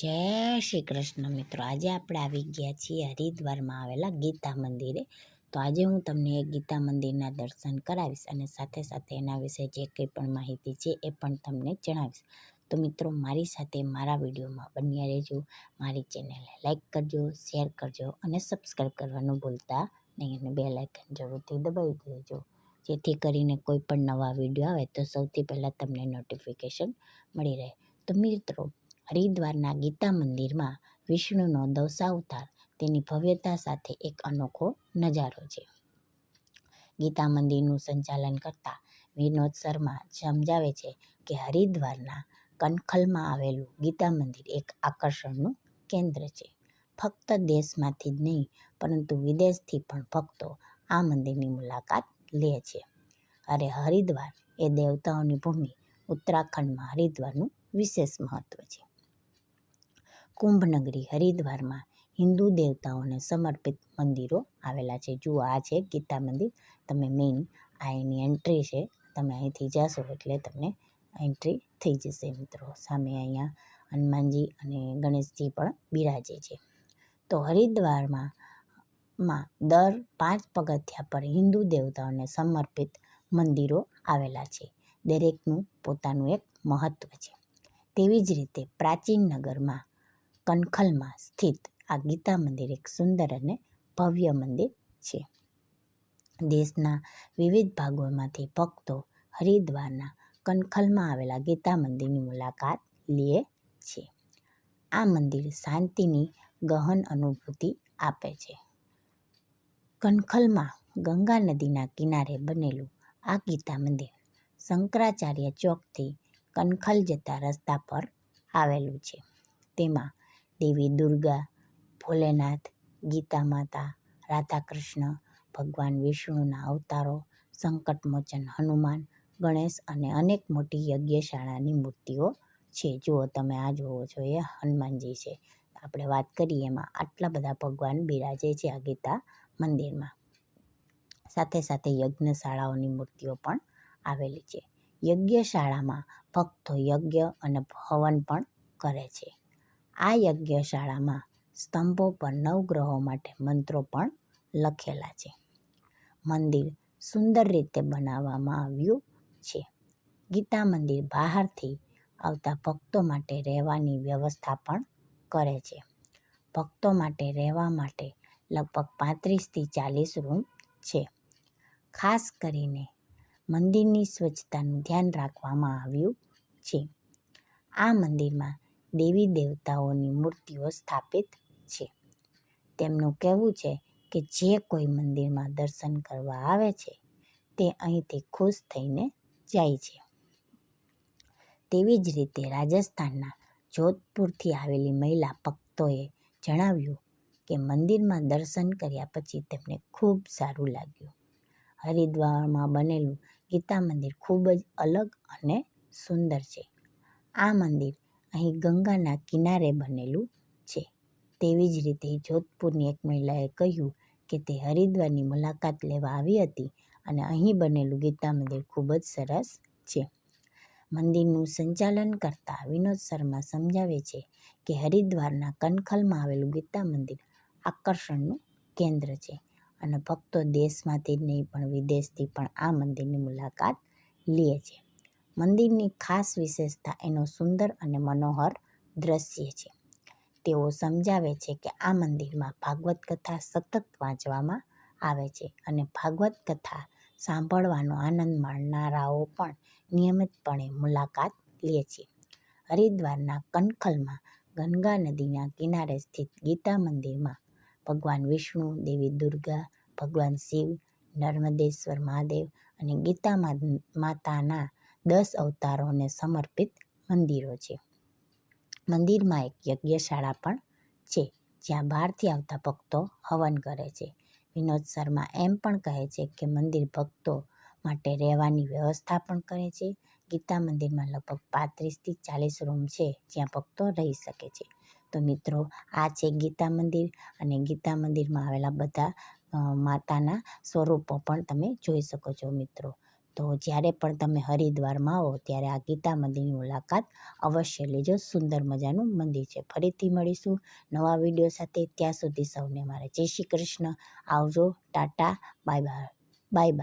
જય શ્રી કૃષ્ણ મિત્રો. આજે આપણે આવી ગયા છીએ હરિદ્વારમાં આવેલા ગીતા મંદિરે. તો આજે હું તમને એક ગીતા મંદિરના દર્શન કરાવીશ અને સાથે સાથે એના વિશે જે કંઈ પણ માહિતી છે એ પણ તમને જણાવીશ. તો મિત્રો મારી સાથે મારા વિડીયોમાં બન્યા રહેજો. મારી ચેનલને લાઈક કરજો, શેર કરજો અને સબસ્ક્રાઈબ કરવાનું ભૂલતા નહીં, અને બેલ આઇકન જરૂરથી દબાવી દેજો, જેથી કરીને કોઈ પણ નવા વિડીયો આવે તો સૌથી પહેલાં તમને નોટિફિકેશન મળી રહે. તો મિત્રો, હરિદ્વારના ગીતા મંદિરમાં વિષ્ણુનો દશાવતાર તેની ભવ્યતા સાથે એક અનોખો નજારો છે. ગીતા મંદિરનું સંચાલન કરતા વિનોદ શર્મા સમજાવે છે કે હરિદ્વારના કનખલમાં આવેલું ગીતા મંદિર એક આકર્ષણનું કેન્દ્ર છે. ફક્ત દેશમાંથી જ નહીં પરંતુ વિદેશથી પણ ભક્તો આ મંદિરની મુલાકાત લે છે. હરિદ્વાર એ દેવતાઓની ભૂમિ ઉત્તરાખંડમાં હરિદ્વારનું વિશેષ મહત્વ છે. કુંભનગરી હરિદ્વારમાં હિન્દુ દેવતાઓને સમર્પિત મંદિરો આવેલા છે. જુઓ, આ છે ગીતા મંદિર. તમે મેઇન આ એની એન્ટ્રી છે. તમે અહીંથી જશો એટલે તમને એન્ટ્રી થઈ જશે મિત્રો. સામે અહીંયા હનુમાનજી અને ગણેશજી પણ બિરાજે છે. તો હરિદ્વારમાં દર 5 પગથિયા પર હિન્દુ દેવતાઓને સમર્પિત મંદિરો આવેલા છે. દરેકનું પોતાનું એક મહત્વ છે. તેવી જ રીતે પ્રાચીન નગરમાં કનખલમાં સ્થિત આ ગીતા મંદિર એક સુંદર અને ભવ્ય મંદિર છે. દેશના વિવિધ ભાગોમાંથી ભક્તો હરિદ્વારના કનખલમાં આવેલા ગીતા મંદિરની મુલાકાત લે છે. આ મંદિર શાંતિની ગહન અનુભૂતિ આપે છે. કનખલમાં ગંગા નદીના કિનારે બનેલું આ ગીતા મંદિર શંકરાચાર્ય ચોકથી કનખલ જતા રસ્તા પર આવેલું છે. તેમાં દેવી દુર્ગા, ભોલેનાથ, ગીતા માતા, રાધા કૃષ્ણ, ભગવાન વિષ્ણુના અવતારો, સંકટમોચન હનુમાન, ગણેશ અને અનેક મોટી યજ્ઞશાળાની મૂર્તિઓ છે. જુઓ, તમે આ જુઓ છો એ હનુમાનજી છે. આપણે વાત કરીએ એમાં આટલા બધા ભગવાન બિરાજે છે આ ગીતા મંદિરમાં. સાથે સાથે યજ્ઞશાળાઓની મૂર્તિઓ પણ આવેલી છે. યજ્ઞશાળામાં ભક્તો યજ્ઞ અને હવન પણ કરે છે. આ યજ્ઞશાળામાં સ્તંભો પર નવગ્રહો માટે મંત્રો પણ લખેલા છે. મંદિર સુંદર રીતે બનાવવામાં આવ્યું છે. ગીતા મંદિર બહારથી આવતા ભક્તો માટે રહેવાની વ્યવસ્થા પણ કરે છે. ભક્તો માટે રહેવા માટે લગભગ 35થી 40 રૂમ છે. ખાસ કરીને મંદિરની સ્વચ્છતાનું ધ્યાન રાખવામાં આવ્યું છે. આ મંદિરમાં દેવી દેવતાઓની મૂર્તિઓ સ્થાપિત છે. તેમનું કહેવું છે કે જે કોઈ મંદિરમાં દર્શન કરવા આવે છે તે અહીંથી ખુશ થઈને જાય છે. તેવી જ રીતે રાજસ્થાનના જોધપુરથી આવેલી મહિલા ભક્તોએ જણાવ્યું કે મંદિરમાં દર્શન કર્યા પછી તેમને ખૂબ સારું લાગ્યું. હરિદ્વારમાં બનેલું ગીતા મંદિર ખૂબ જ અલગ અને સુંદર છે. આ મંદિર અહીં ગંગાના કિનારે બનેલું છે. તેવી જ રીતે જોધપુરની એક મહિલાએ કહ્યું કે તે હરિદ્વારની મુલાકાત લેવા આવી હતી અને અહીં બનેલું ગીતા મંદિર ખૂબ જ સરસ છે. મંદિરનું સંચાલન કરતા વિનોદ શર્મા સમજાવે છે કે હરિદ્વારના કનખલમાં આવેલું ગીતા મંદિર આકર્ષણનું કેન્દ્ર છે અને ભક્તો દેશમાંથી જ નહીં પણ વિદેશથી પણ આ મંદિરની મુલાકાત લે છે. મંદિરની ખાસ વિશેષતા એનો સુંદર અને મનોહર દ્રશ્ય છે. તેઓ સમજાવે છે કે આ મંદિરમાં ભાગવત કથા સતત વાંચવામાં આવે છે અને ભાગવત કથા સાંભળવાનો આનંદ માણનારાઓ પણ નિયમિતપણે મુલાકાત લે છે. હરિદ્વારના કનખલમાં ગંગા નદીના કિનારે સ્થિત ગીતા મંદિરમાં ભગવાન વિષ્ણુ, દેવી દુર્ગા, ભગવાન શિવ, નર્મદેશ્વર મહાદેવ અને ગીતા માતાના 10 અવતારોને સમર્પિત મંદિરો છે. મંદિરમાં એક યજ્ઞશાળા પણ છે જ્યાં બહારથી આવતા ભક્તો હવન કરે છે. વિનોદ શર્મા એમ પણ કહે છે કે મંદિર ભક્તો માટે રહેવાની વ્યવસ્થા પણ કરે છે. ગીતા મંદિરમાં લગભગ 35થી 40 રૂમ છે જ્યાં ભક્તો રહી શકે છે. તો મિત્રો, આ છે ગીતા મંદિર અને ગીતા મંદિરમાં આવેલા બધા માતાના સ્વરૂપો પણ તમે જોઈ શકો છો મિત્રો. તો જ્યારે પણ તમે હરિદ્વારમાં આવો ત્યારે આ ગીતા મંદિરની મુલાકાત અવશ્ય લેજો. સુંદર મજાનું મંદિર છે. ફરીથી મળીશું નવા વિડીયો સાથે. ત્યાં સુધી સૌને મારા જય શ્રી કૃષ્ણ. આવજો. Tata. Bye bye. Bye bye.